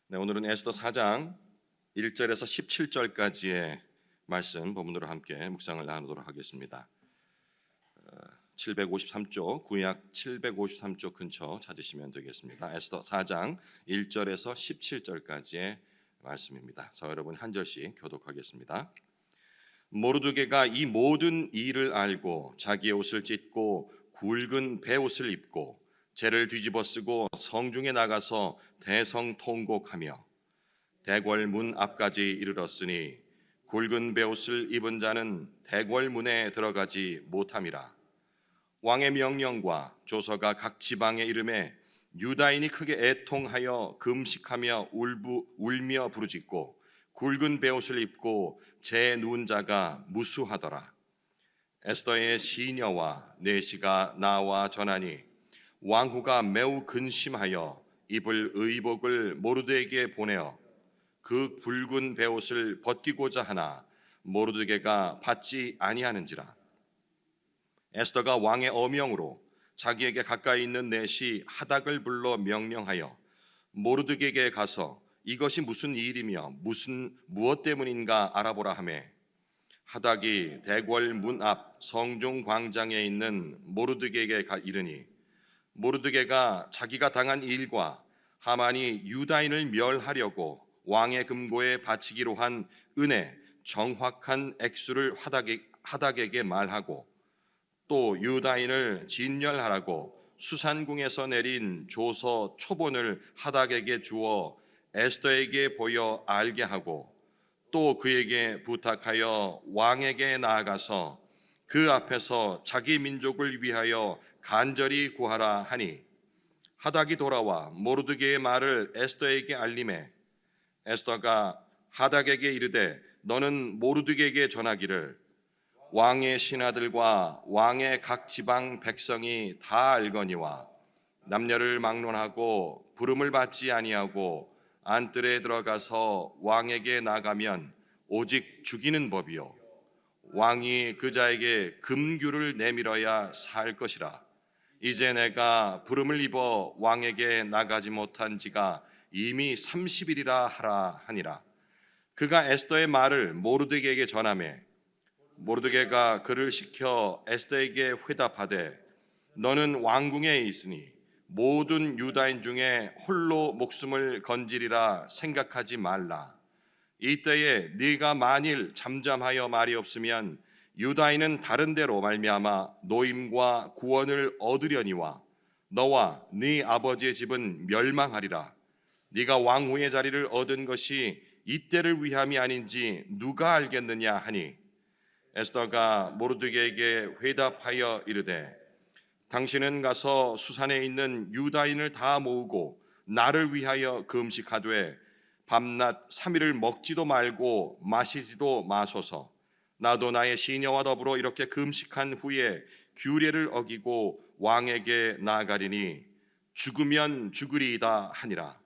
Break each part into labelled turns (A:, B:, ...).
A: 네, 오늘은 에스더 4장 1절에서 17절까지의 말씀 본문으로 함께 묵상을 나누도록 하겠습니다. 753쪽, 구약 753쪽 근처 찾으시면 되겠습니다. 에스더 4장 1절에서 17절까지의 말씀입니다. 자, 여러분 한 절씩 교독하겠습니다. 모르드게가 이 모든 일을 알고 자기의 옷을 찢고 굵은 베옷을 입고 재를 뒤집어 쓰고 성중에 나가서 대성통곡하며 대궐 문 앞까지 이르렀으니 굵은 베옷을 입은 자는 대궐 문에 들어가지 못함이라. 왕의 명령과 조서가 각 지방에 이름에 유다인이 크게 애통하여 금식하며 울며 부르짖고 굵은 베옷을 입고 재 누운 자가 무수하더라. 에스더의 시녀와 내시가 나와 전하니 왕후가 매우 근심하여 입을 의복을 모르드에게 보내어 그 굵은 베옷을 벗기고자 하나 모르드게가 받지 아니하는지라. 에스더가 왕의 어명으로 자기에게 가까이 있는 내시 하닥을 불러 명령하여 모르드게에게 가서 이것이 무슨 일이며 무엇 때문인가 알아보라 하매 하닥이 대궐 문 앞 성중 광장에 있는 모르드게에게 이르니 모르드게가 자기가 당한 일과 하만이 유다인을 멸하려고 왕의 금고에 바치기로 한 은혜 정확한 액수를 하닥에게 말하고 또 유다인을 진멸하라고 수산궁에서 내린 조서 초본을 하닥에게 주어 에스더에게 보여 알게 하고 또 그에게 부탁하여 왕에게 나아가서 그 앞에서 자기 민족을 위하여 간절히 구하라 하니 하닥이 돌아와 모르드게의 말을 에스더에게 알림해 에스더가 하닥에게 이르되 너는 모르드게에게 전하기를 왕의 신하들과 왕의 각 지방 백성이 다 알거니와 남녀를 막론하고 부름을 받지 아니하고 안뜰에 들어가서 왕에게 나가면 오직 죽이는 법이요 왕이 그 자에게 금규를 내밀어야 살 것이라. 이제 내가 부름을 입어 왕에게 나가지 못한 지가 이미 30일이라 하라 하니라. 그가 에스더의 말을 모르드게에게 전하매 모르드게가 그를 시켜 에스더에게 회답하되 너는 왕궁에 있으니 모든 유다인 중에 홀로 목숨을 건지리라 생각하지 말라. 이때에 네가 만일 잠잠하여 말이 없으면 유다인은 다른 데로 말미암아 노임과 구원을 얻으려니와 너와 네 아버지의 집은 멸망하리라. 네가 왕후의 자리를 얻은 것이 이때를 위함이 아닌지 누가 알겠느냐 하니 에스더가 모르드게에게 회답하여 이르되 당신은 가서 수산에 있는 유다인을 다 모으고 나를 위하여 금식하되 밤낮 3일을 먹지도 말고 마시지도 마소서. 나도 나의 시녀와 더불어 이렇게 금식한 후에 규례를 어기고 왕에게 나아가리니 죽으면 죽으리이다 하니라.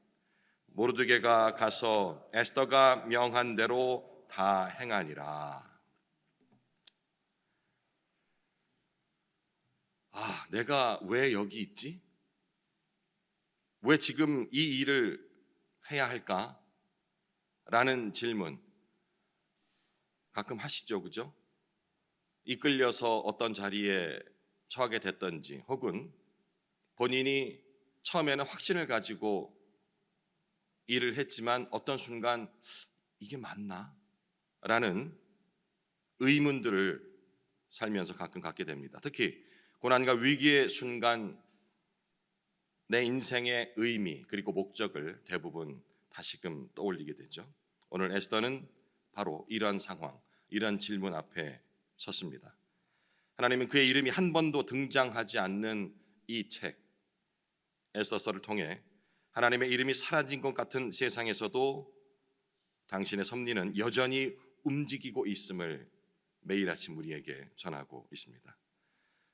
A: 모르드게가 가서 에스더가 명한 대로 다 행하니라. 내가 왜 여기 있지? 왜 지금 이 일을 해야 할까? 라는 질문 가끔 하시죠, 그죠? 이끌려서 어떤 자리에 처하게 됐던지 혹은 본인이 처음에는 확신을 가지고 일을 했지만 어떤 순간 이게 맞나? 라는 의문들을 살면서 가끔 갖게 됩니다. 특히 고난과 위기의 순간 내 인생의 의미 그리고 목적을 대부분 다시금 떠올리게 되죠. 오늘 에스더는 바로 이런 상황, 이런 질문 앞에 섰습니다. 하나님은 그의 이름이 한 번도 등장하지 않는 이 책 에스더서를 통해 하나님의 이름이 사라진 것 같은 세상에서도 당신의 섭리는 여전히 움직이고 있음을 매일 아침 우리에게 전하고 있습니다.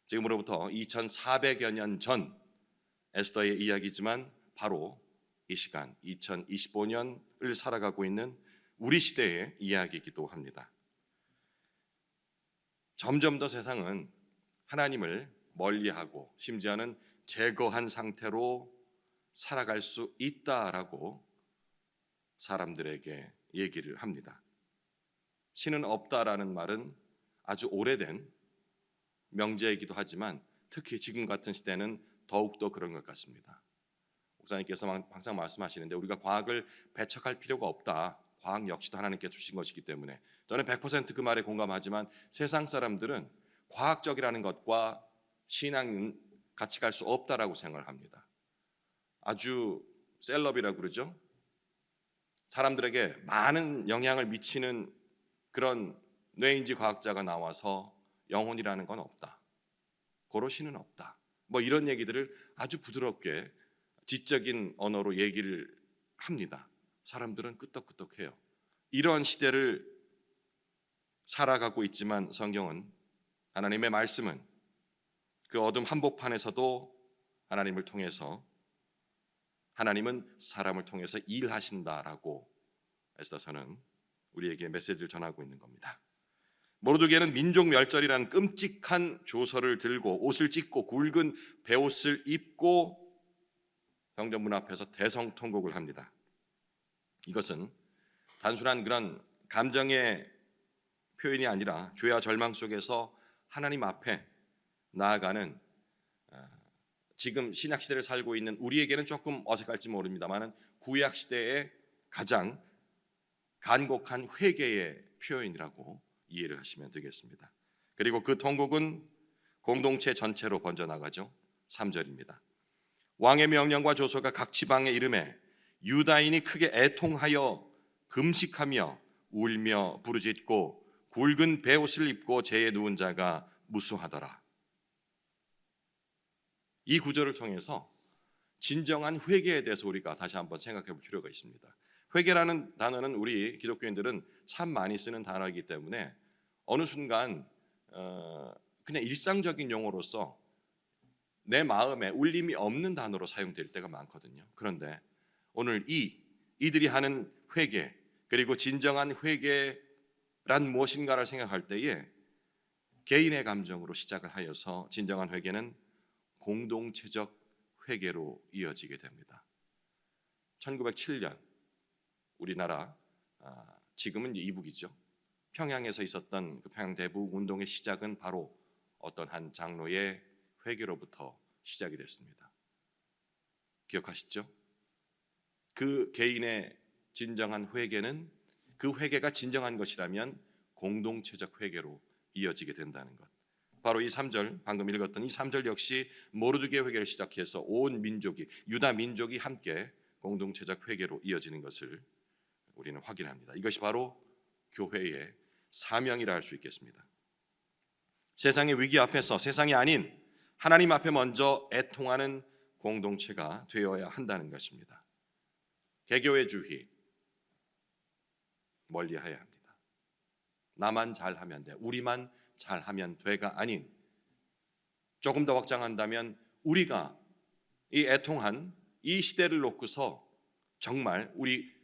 A: 지금으로부터 2400여 년 전 에스더의 이야기지만 바로 이 시간 2025년을 살아가고 있는 우리 시대의 이야기이기도 합니다. 점점 더 세상은 하나님을 멀리하고 심지어는 제거한 상태로 살아갈 수 있다라고 사람들에게 얘기를 합니다. 신은 없다라는 말은 아주 오래된 명제이기도 하지만 특히 지금 같은 시대는 더욱더 그런 것 같습니다. 목사님께서 항상 말씀하시는데 우리가 과학을 배척할 필요가 없다. 과학 역시도 하나님께 주신 것이기 때문에 저는 100% 그 말에 공감하지만 세상 사람들은 과학적이라는 것과 신앙은 같이 갈 수 없다라고 생각을 합니다. 아주 셀럽이라고 그러죠. 사람들에게 많은 영향을 미치는 그런 뇌인지 과학자가 나와서 영혼이라는 건 없다. 고로신은 없다. 뭐 이런 얘기들을 아주 부드럽게 지적인 언어로 얘기를 합니다. 사람들은 끄떡끄떡해요. 이런 시대를 살아가고 있지만 성경은, 하나님의 말씀은 그 어둠 한복판에서도 하나님을 통해서, 하나님은 사람을 통해서 일하신다라고 에스더서는 우리에게 메시지를 전하고 있는 겁니다. 모르드게는 민족 멸절이라는 끔찍한 조서를 들고 옷을 찢고 굵은 베옷을 입고 병전문 앞에서 대성통곡을 합니다. 이것은 단순한 그런 감정의 표현이 아니라 죄와 절망 속에서 하나님 앞에 나아가는, 지금 신약 시대를 살고 있는 우리에게는 조금 어색할지 모릅니다만 구약 시대의 가장 간곡한 회개의 표현이라고 이해를 하시면 되겠습니다. 그리고 그 통곡은 공동체 전체로 번져나가죠. 3절입니다. 왕의 명령과 조서가 각 지방에 이르매 유다인이 크게 애통하여 금식하며 울며 부르짖고 굵은 베옷을 입고 재에 누운 자가 무수하더라. 이 구절을 통해서 진정한 회개에 대해서 우리가 다시 한번 생각해 볼 필요가 있습니다. 회개라는 단어는 우리 기독교인들은 참 많이 쓰는 단어이기 때문에 어느 순간 그냥 일상적인 용어로서 내 마음에 울림이 없는 단어로 사용될 때가 많거든요. 그런데 오늘 이들이 하는 회개, 그리고 진정한 회개란 무엇인가를 생각할 때에 개인의 감정으로 시작을 하여서 진정한 회개는 공동체적 회개로 이어지게 됩니다. 1907년 우리나라, 지금은 이북이죠, 평양에서 있었던 그 평양 대북 운동의 시작은 바로 어떤 한 장로의 회개로부터 시작이 됐습니다. 기억하시죠? 그 개인의 진정한 회개는, 그 회개가 진정한 것이라면 공동체적 회개로 이어지게 된다는 것. 바로 이 3절, 방금 읽었던 이 3절 역시 모르드게 회개를 시작해서 온 민족이, 유다 민족이 함께 공동체적 회개로 이어지는 것을 우리는 확인합니다. 이것이 바로 교회의 사명이라 할 수 있겠습니다. 세상의 위기 앞에서 세상이 아닌 하나님 앞에 먼저 애통하는 공동체가 되어야 한다는 것입니다. 개교의 주의 멀리해야 합니다. 나만 잘하면 돼, 우리만 잘하면 돼가 아닌, 조금 더 확장한다면 우리가 이 애통한 이 시대를 놓고서 정말 우리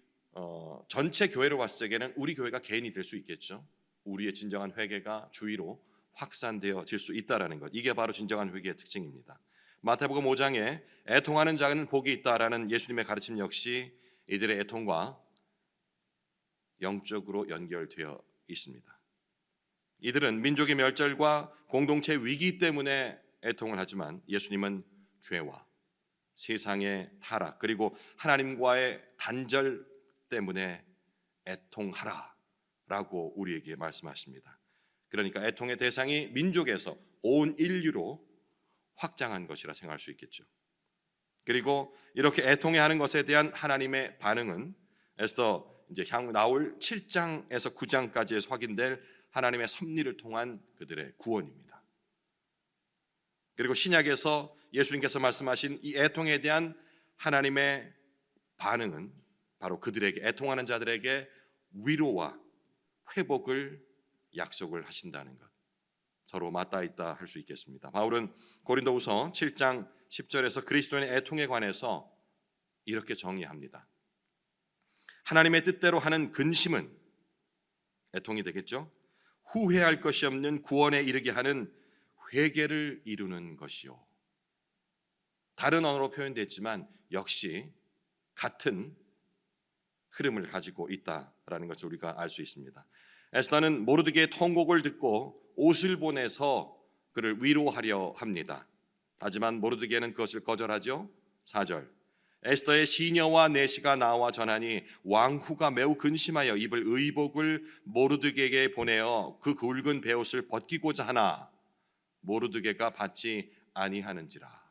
A: 전체 교회로 봤을 적에는 우리 교회가 개인이 될 수 있겠죠. 우리의 진정한 회개가 주위로 확산되어질 수 있다라는 것, 이게 바로 진정한 회개의 특징입니다. 마태복음 5장에 애통하는 자는 복이 있다라는 예수님의 가르침 역시 이들의 애통과 영적으로 연결되어 있습니다. 이들은 민족의 멸절과 공동체 위기 때문에 애통을 하지만 예수님은 죄와 세상의 타락 그리고 하나님과의 단절 때문에 애통하라 라고 우리에게 말씀하십니다. 그러니까 애통의 대상이 민족에서 온 인류로 확장한 것이라 생각할 수 있겠죠. 그리고 이렇게 애통해하는 것에 대한 하나님의 반응은 에스더 이제 향후 나올 7장에서 9장까지에서 확인될 하나님의 섭리를 통한 그들의 구원입니다. 그리고 신약에서 예수님께서 말씀하신 이 애통에 대한 하나님의 반응은 바로 그들에게, 애통하는 자들에게 위로와 회복을 약속을 하신다는 것, 서로 맞닿아 있다 할 수 있겠습니다. 바울은 고린도후서 7장 10절에서 그리스도인의 애통에 관해서 이렇게 정의합니다. 하나님의 뜻대로 하는 근심은, 애통이 되겠죠, 후회할 것이 없는 구원에 이르게 하는 회개를 이루는 것이요. 다른 언어로 표현됐지만 역시 같은 흐름을 가지고 있다라는 것을 우리가 알 수 있습니다. 에스더는 모르드게의 통곡을 듣고 옷을 보내서 그를 위로하려 합니다. 하지만 모르드게는 그것을 거절하죠. 4절, 에스더의 시녀와 내시가 나와 전하니 왕후가 매우 근심하여 입을 의복을 모르드게에게 보내어 그 굵은 베옷을 벗기고자 하나 모르드게가 받지 아니하는지라.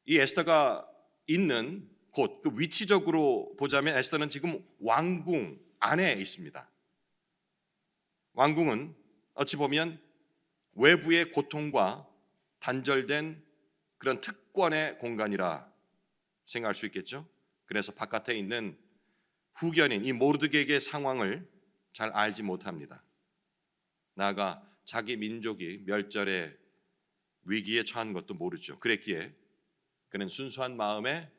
A: 이 에스더가 있는 곳, 그 위치적으로 보자면 에스더는 지금 왕궁 안에 있습니다. 왕궁은 어찌 보면 외부의 고통과 단절된 그런 특권의 공간이라 생각할 수 있겠죠. 그래서 바깥에 있는 후견인 이 모르드게의 상황을 잘 알지 못합니다. 나아가 자기 민족이 멸절의 위기에 처한 것도 모르죠. 그랬기에 그는 순수한 마음에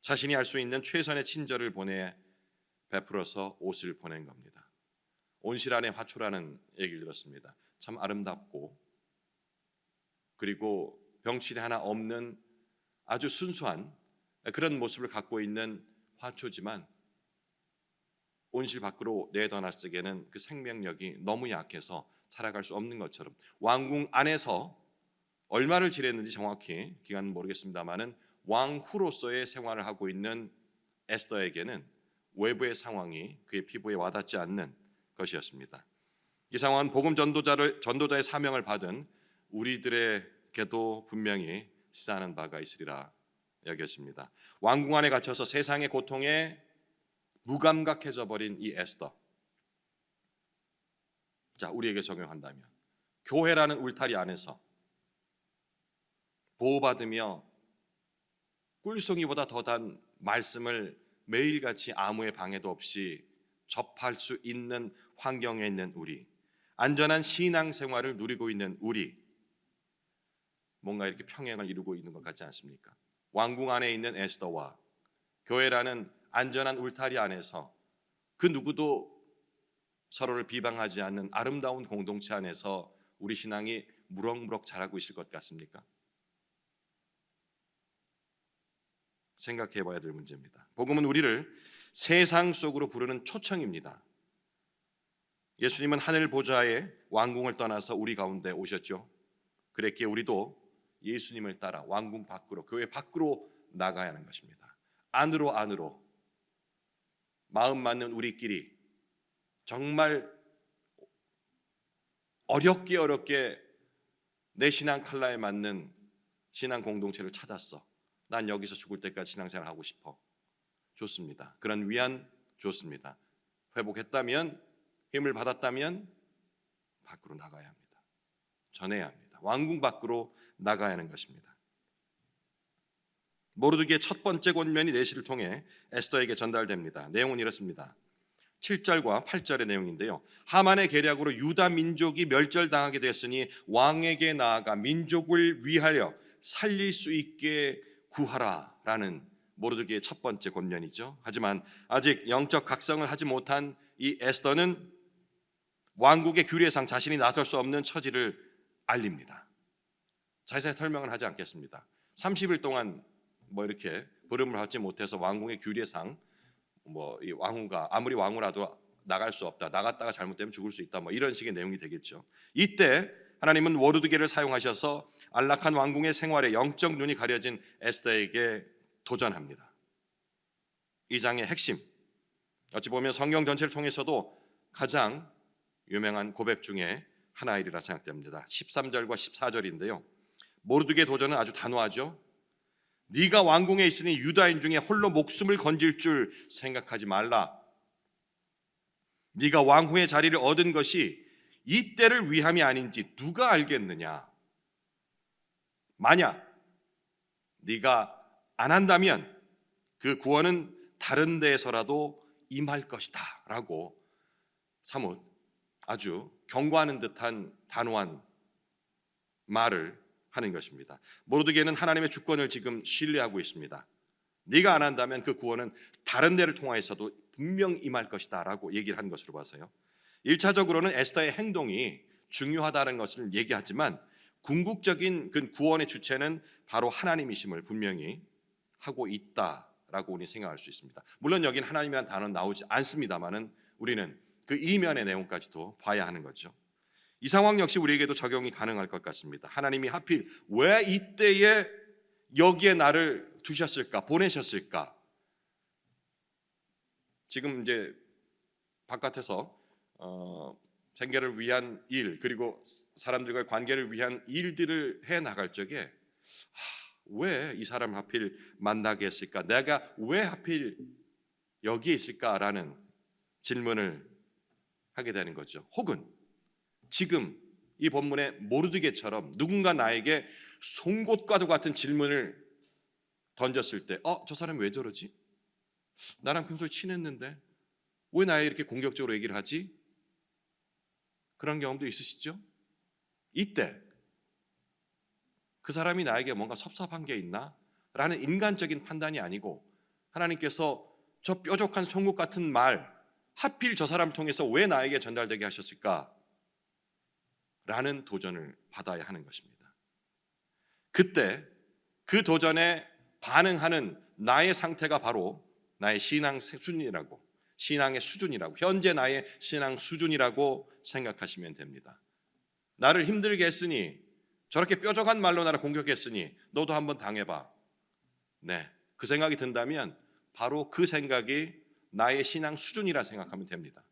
A: 자신이 할 수 있는 최선의 친절을 보내 베풀어서 옷을 보낸 겁니다. 온실안의 화초라는 얘기를 들었습니다. 참 아름답고 그리고 병치레 하나 없는 아주 순수한 그런 모습을 갖고 있는 화초지만 온실 밖으로 내던났을 적에는 그 생명력이 너무 약해서 살아갈 수 없는 것처럼 왕궁 안에서 얼마를 지냈는지 정확히 기간은 모르겠습니다만은 왕후로서의 생활을 하고 있는 에스더에게는 외부의 상황이 그의 피부에 와닿지 않는 것이었습니다. 이 상황은 복음 전도자의 사명을 받은 우리들에게도 분명히 시사하는 바가 있으리라 여겼습니다. 왕궁 안에 갇혀서 세상의 고통에 무감각해져 버린 이 에스더. 자, 우리에게 적용한다면 교회라는 울타리 안에서 보호받으며 꿀송이보다 더 단 말씀을 매일같이 아무의 방해도 없이 접할 수 있는 환경에 있는 우리, 안전한 신앙생활을 누리고 있는 우리, 뭔가 이렇게 평행을 이루고 있는 것 같지 않습니까? 왕궁 안에 있는 에스더와 교회라는 안전한 울타리 안에서 그 누구도 서로를 비방하지 않는 아름다운 공동체 안에서 우리 신앙이 무럭무럭 자라고 있을 것 같습니까? 생각해 봐야 될 문제입니다. 복음은 우리를 세상 속으로 부르는 초청입니다. 예수님은 하늘 보좌의 왕궁을 떠나서 우리 가운데 오셨죠. 그랬기에 우리도 예수님을 따라 왕궁 밖으로, 교회 밖으로 나가야 하는 것입니다. 안으로 마음 맞는 우리끼리 정말 어렵게 내 신앙 칼라에 맞는 신앙 공동체를 찾았어. 난 여기서 죽을 때까지 신앙생활 하고 싶어. 좋습니다. 그런 위안 좋습니다. 회복했다면, 힘을 받았다면 밖으로 나가야 합니다. 전해야 합니다. 왕궁 밖으로 나가야 하는 것입니다. 모르드게의 첫 번째 권면이 내시를 통해 에스더에게 전달됩니다. 내용은 이렇습니다. 7절과 8절의 내용인데요. 하만의 계략으로 유다 민족이 멸절당하게 됐으니 왕에게 나아가 민족을 위하여 살릴 수 있게 구하라라는 모르드게의 첫 번째 권면이죠. 하지만 아직 영적 각성을 하지 못한 이 에스더는 왕국의 규례상 자신이 나설 수 없는 처지를 알립니다. 자세히 설명을 하지 않겠습니다. 30일 동안 이렇게 부름을 받지 못해서 왕궁의 규례상 이 왕후가 아무리 왕후라도 나갈 수 없다. 나갔다가 잘못되면 죽을 수 있다. 이런 식의 내용이 되겠죠. 이때 하나님은 모르드게를 사용하셔서 안락한 왕궁의 생활에 영적 눈이 가려진 에스더에게 도전합니다. 이 장의 핵심, 어찌 보면 성경 전체를 통해서도 가장 유명한 고백 중에 하나이라 생각됩니다. 13절과 14절인데요. 모르드게 도전은 아주 단호하죠. 네가 왕궁에 있으니 유다인 중에 홀로 목숨을 건질 줄 생각하지 말라. 네가 왕후의 자리를 얻은 것이 이 때를 위함이 아닌지 누가 알겠느냐. 만약 네가 안 한다면 그 구원은 다른 데에서라도 임할 것이다 라고 사뭇 아주 경고하는 듯한 단호한 말을 하는 것입니다. 모르드게는 하나님의 주권을 지금 신뢰하고 있습니다. 네가 안 한다면 그 구원은 다른 데를 통하여서도 분명 임할 것이다 라고 얘기를 한 것으로 봐서요. 1차적으로는 에스더의 행동이 중요하다는 것을 얘기하지만 궁극적인 그 구원의 주체는 바로 하나님이심을 분명히 하고 있다 라고 우리 생각할 수 있습니다. 물론 여긴 하나님이라는 단어는 나오지 않습니다만은 우리는 그 이면의 내용까지도 봐야 하는 거죠. 이 상황 역시 우리에게도 적용이 가능할 것 같습니다. 하나님이 하필 왜 이때에 여기에 나를 두셨을까, 보내셨을까? 지금 이제 바깥에서 생계를 위한 일, 그리고 사람들과의 관계를 위한 일들을 해 나갈 적에 왜 이 사람을 하필 만나게 했을까? 내가 왜 하필 여기에 있을까라는 질문을 하게 되는 거죠. 혹은 지금 이 본문의 모르드게처럼 누군가 나에게 송곳과도 같은 질문을 던졌을 때 저 사람 왜 저러지? 나랑 평소에 친했는데 왜 나에 이렇게 공격적으로 얘기를 하지? 그런 경험도 있으시죠? 이때 그 사람이 나에게 뭔가 섭섭한 게 있나? 라는 인간적인 판단이 아니고 하나님께서 저 뾰족한 송곳 같은 말 하필 저 사람을 통해서 왜 나에게 전달되게 하셨을까? 라는 도전을 받아야 하는 것입니다. 그때 그 도전에 반응하는 나의 상태가 바로 나의 신앙의 수준이라고, 현재 나의 신앙 수준이라고 생각하시면 됩니다. 나를 힘들게 했으니, 저렇게 뾰족한 말로 나를 공격했으니 너도 한번 당해봐. 네, 그 생각이 든다면 바로 그 생각이 나의 신앙 수준이라 생각하면 됩니다.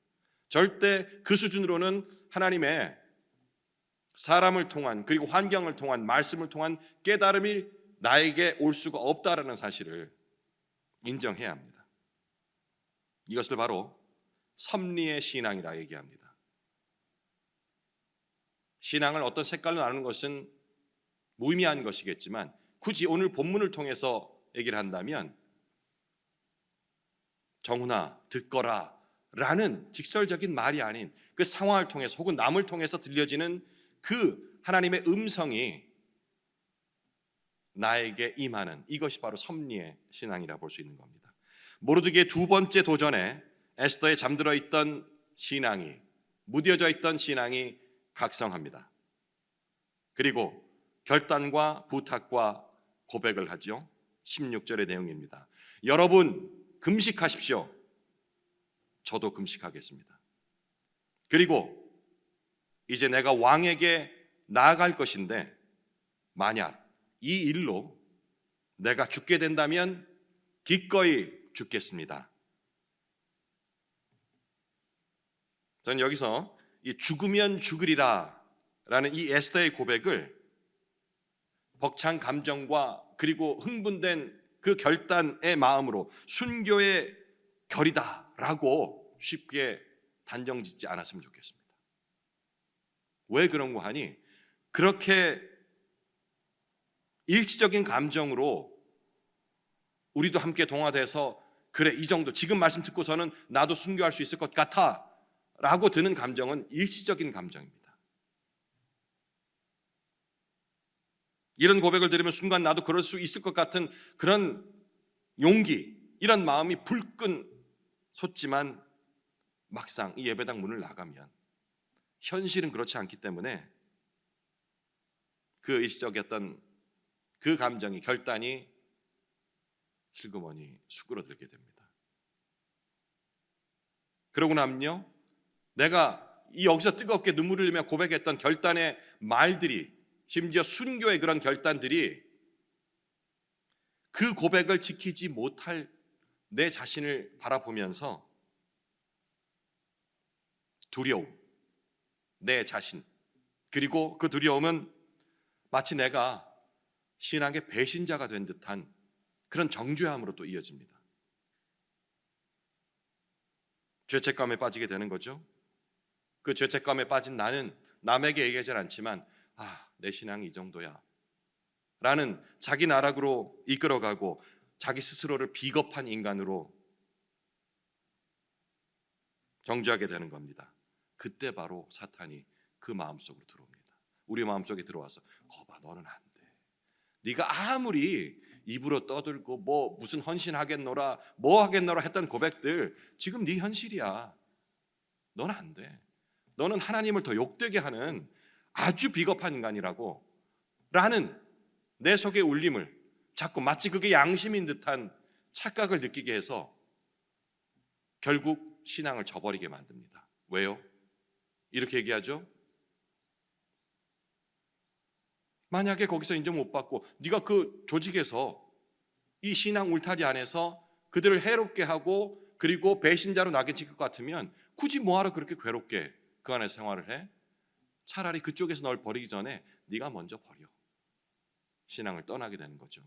A: 절대 그 수준으로는 하나님의 사람을 통한, 그리고 환경을 통한, 말씀을 통한 깨달음이 나에게 올 수가 없다라는 사실을 인정해야 합니다. 이것을 바로 섭리의 신앙이라 얘기합니다. 신앙을 어떤 색깔로 나누는 것은 무의미한 것이겠지만 굳이 오늘 본문을 통해서 얘기를 한다면 정훈아 듣거라 라는 직설적인 말이 아닌 그 상황을 통해서 혹은 남을 통해서 들려지는 그 하나님의 음성이 나에게 임하는, 이것이 바로 섭리의 신앙이라 볼 수 있는 겁니다. 모르드게의 두 번째 도전에 에스더에 잠들어 있던 신앙이, 무뎌져 있던 신앙이 각성합니다. 그리고 결단과 부탁과 고백을 하죠. 16절의 내용입니다. 여러분 금식하십시오. 저도 금식하겠습니다. 그리고 이제 내가 왕에게 나아갈 것인데 만약 이 일로 내가 죽게 된다면 기꺼이 죽겠습니다. 저는 여기서 이 죽으면 죽으리라 라는 이 에스더의 고백을 벅찬 감정과 그리고 흥분된 그 결단의 마음으로 순교의 결이다 라고 쉽게 단정 짓지 않았으면 좋겠습니다. 왜 그런 거 하니? 그렇게 일시적인 감정으로 우리도 함께 동화돼서 그래 이 정도 지금 말씀 듣고서는 나도 순교할 수 있을 것 같아 라고 드는 감정은 일시적인 감정입니다. 이런 고백을 들으면 순간 나도 그럴 수 있을 것 같은 그런 용기, 이런 마음이 불끈 솟지만 막상 이 예배당 문을 나가면 현실은 그렇지 않기 때문에 그 일시적이었던 그 감정이, 결단이 슬그머니 수그러들게 됩니다. 그러고 나면요, 내가 이 여기서 뜨겁게 눈물을 흘리며 고백했던 결단의 말들이, 심지어 순교의 그런 결단들이 그 고백을 지키지 못할 내 자신을 바라보면서 두려움, 내 자신, 그리고 그 두려움은 마치 내가 신앙의 배신자가 된 듯한 그런 정죄함으로 또 이어집니다. 죄책감에 빠지게 되는 거죠. 그 죄책감에 빠진 나는 남에게 얘기하지 않지만 내 신앙이 이 정도야 라는 자기 나락으로 이끌어가고 자기 스스로를 비겁한 인간으로 정죄하게 되는 겁니다. 그때 바로 사탄이 그 마음속으로 들어옵니다. 우리 마음속에 들어와서 거봐 너는 안 돼. 네가 아무리 입으로 떠들고 무슨 헌신하겠노라 뭐 하겠노라 했던 고백들 지금 네 현실이야. 너는 안 돼. 너는 하나님을 더 욕되게 하는 아주 비겁한 인간이라고 라는 내 속의 울림을 자꾸 마치 그게 양심인 듯한 착각을 느끼게 해서 결국 신앙을 저버리게 만듭니다. 왜요? 이렇게 얘기하죠. 만약에 거기서 인정 못 받고 네가 그 조직에서 이 신앙 울타리 안에서 그들을 해롭게 하고 그리고 배신자로 낙인찍힐 것 같으면 굳이 뭐하러 그렇게 괴롭게 그 안에 생활을 해? 차라리 그쪽에서 널 버리기 전에 네가 먼저 버려. 신앙을 떠나게 되는 거죠.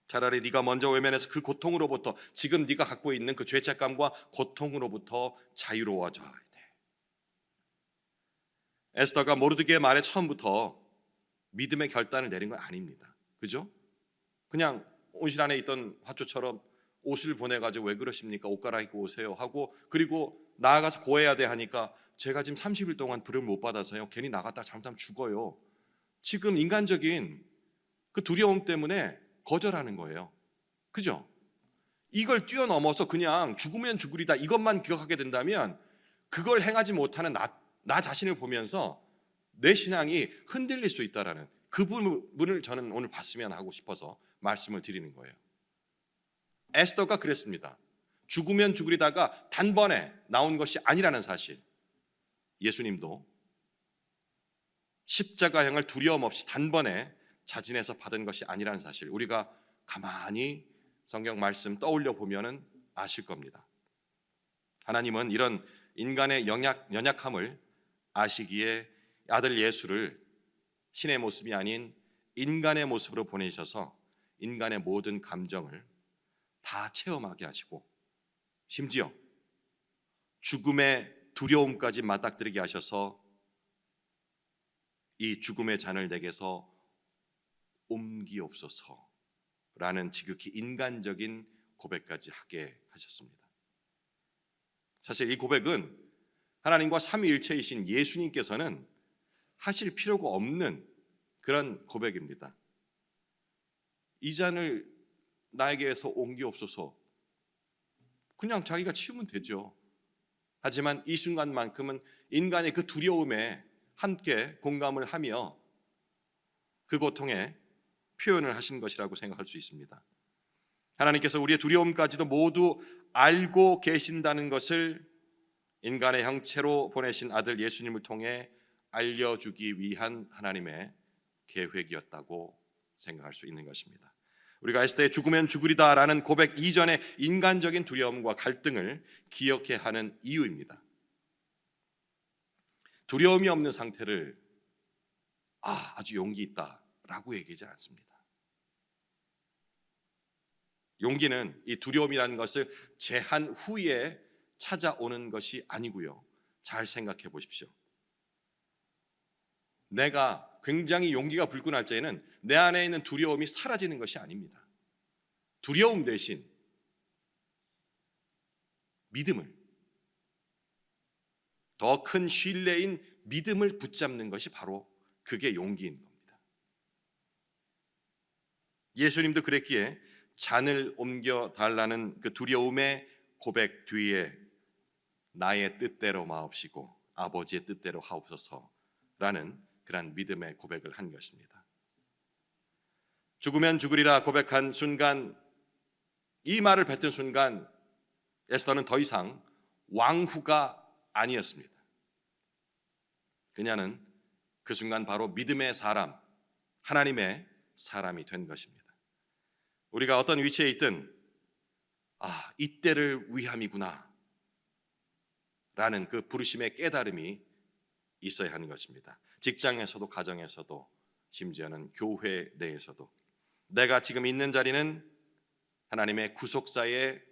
A: 차라리 네가 먼저 외면해서 그 고통으로부터 지금 네가 갖고 있는 그 죄책감과 고통으로부터 자유로워져야 돼. 에스더가 모르드게의 말에 처음부터 믿음의 결단을 내린 건 아닙니다. 그죠? 그냥 온실 안에 있던 화초처럼 옷을 보내가지고 왜 그러십니까? 옷 갈아입고 오세요 하고 그리고 나아가서 고해야 돼 하니까 제가 지금 30일 동안 불을 못 받아서요. 괜히 나갔다 잘못하면 죽어요. 지금 인간적인 그 두려움 때문에 거절하는 거예요. 그죠? 이걸 뛰어넘어서 그냥 죽으면 죽으리다 이것만 기억하게 된다면 그걸 행하지 못하는 나 자신을 보면서 내 신앙이 흔들릴 수 있다라는 그 부분을 저는 오늘 봤으면 하고 싶어서 말씀을 드리는 거예요. 에스더가 그랬습니다. 죽으면 죽으리다가 단번에 나온 것이 아니라는 사실. 예수님도 십자가형을 두려움 없이 단번에 자진해서 받은 것이 아니라는 사실. 우리가 가만히 성경 말씀 떠올려 보면은 아실 겁니다. 하나님은 이런 인간의 연약함을 아시기에 아들 예수를 신의 모습이 아닌 인간의 모습으로 보내셔서 인간의 모든 감정을 다 체험하게 하시고 심지어 죽음의 두려움까지 맞닥뜨리게 하셔서 이 죽음의 잔을 내게서 옮기옵소서라는 지극히 인간적인 고백까지 하게 하셨습니다. 사실 이 고백은 하나님과 삼위일체이신 예수님께서는 하실 필요가 없는 그런 고백입니다. 이 잔을 나에게서 옮기옵소서. 그냥 자기가 치우면 되죠. 하지만 이 순간만큼은 인간의 그 두려움에 함께 공감을 하며 그 고통에 표현을 하신 것이라고 생각할 수 있습니다. 하나님께서 우리의 두려움까지도 모두 알고 계신다는 것을 인간의 형체로 보내신 아들 예수님을 통해 알려주기 위한 하나님의 계획이었다고 생각할 수 있는 것입니다. 우리가 에스더의 죽으면 죽으리다라는 고백 이전의 인간적인 두려움과 갈등을 기억해야 하는 이유입니다. 두려움이 없는 상태를 아주 용기 있다라고 얘기하지 않습니다. 용기는 이 두려움이라는 것을 제한 후에 찾아오는 것이 아니고요. 잘 생각해 보십시오. 내가 굉장히 용기가 불끈할 때에는 내 안에 있는 두려움이 사라지는 것이 아닙니다. 두려움 대신 믿음을, 더 큰 신뢰인 믿음을 붙잡는 것이 바로 그게 용기인 겁니다. 예수님도 그랬기에 잔을 옮겨 달라는 그 두려움의 고백 뒤에 나의 뜻대로 마옵시고 아버지의 뜻대로 하옵소서라는 그런 믿음의 고백을 한 것입니다. 죽으면 죽으리라 고백한 순간, 이 말을 뱉은 순간 에스더는 더 이상 왕후가 아니었습니다. 그녀는 그 순간 바로 믿음의 사람, 하나님의 사람이 된 것입니다. 우리가 어떤 위치에 있든 이때를 위함이구나 라는 그 부르심의 깨달음이 있어야 하는 것입니다. 직장에서도 가정에서도 심지어는 교회 내에서도 내가 지금 있는 자리는 하나님의 구속사의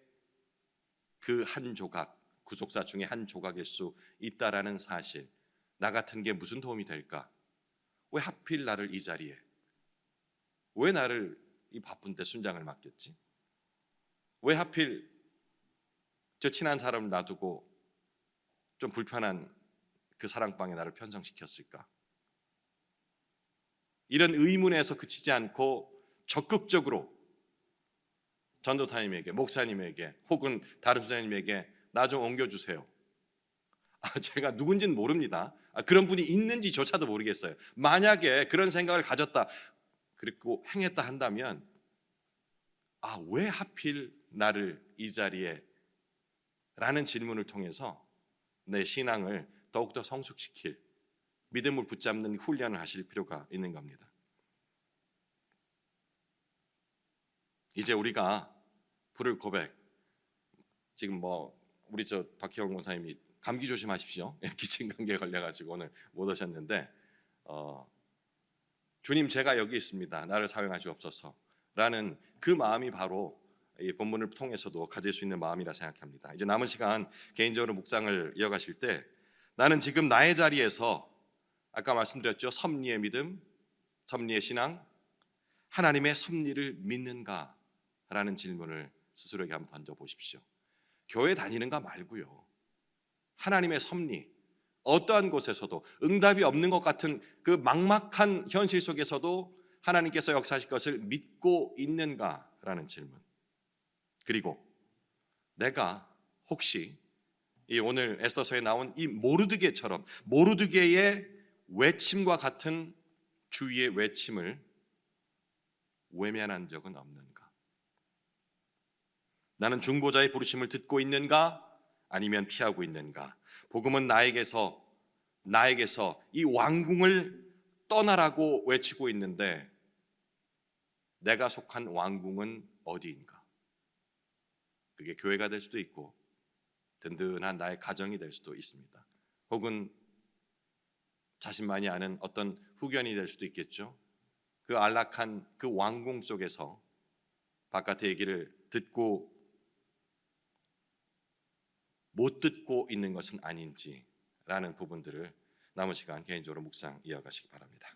A: 그 한 조각, 구속사 중에 한 조각일 수 있다라는 사실, 나 같은 게 무슨 도움이 될까? 왜 하필 나를 이 자리에, 왜 나를 이 바쁜데 순장을 맡겼지? 왜 하필 저 친한 사람을 놔두고 좀 불편한 그 사랑방에 나를 편성시켰을까? 이런 의문에서 그치지 않고 적극적으로 전도사님에게, 목사님에게 혹은 다른 수장님에게 나 좀 옮겨주세요. 제가 누군지는 모릅니다. 그런 분이 있는지조차도 모르겠어요. 만약에 그런 생각을 가졌다, 그리고 행했다 한다면 왜 하필 나를 이 자리에? 라는 질문을 통해서 내 신앙을 더욱더 성숙시킬 믿음을 붙잡는 훈련을 하실 필요가 있는 겁니다. 이제 우리가 부를 고백, 지금 우리 박희영 권사님이 감기 조심하십시오. 기침 감기에 걸려가지고 오늘 못 오셨는데 주님 제가 여기 있습니다. 나를 사용하시옵소서 라는 그 마음이 바로 이 본문을 통해서도 가질 수 있는 마음이라 생각합니다. 이제 남은 시간 개인적으로 묵상을 이어가실 때 나는 지금 나의 자리에서 아까 말씀드렸죠. 섭리의 믿음, 섭리의 신앙, 하나님의 섭리를 믿는가? 라는 질문을 스스로에게 한번 던져보십시오. 교회 다니는가 말고요. 하나님의 섭리, 어떠한 곳에서도 응답이 없는 것 같은 그 막막한 현실 속에서도 하나님께서 역사하실 것을 믿고 있는가라는 질문. 그리고 내가 혹시 이 오늘 에스더서에 나온 이 모르드게처럼 모르드게의 외침과 같은 주위의 외침을 외면한 적은 없는가? 나는 중보자의 부르심을 듣고 있는가? 아니면 피하고 있는가? 복음은 나에게서 이 왕궁을 떠나라고 외치고 있는데 내가 속한 왕궁은 어디인가? 그게 교회가 될 수도 있고 든든한 나의 가정이 될 수도 있습니다. 혹은 자신만이 아는 어떤 후견이 될 수도 있겠죠. 그 안락한 그 왕궁 속에서 바깥의 얘기를 듣고 못 듣고 있는 것은 아닌지라는 부분들을 남은 시간 개인적으로 묵상 이어가시기 바랍니다.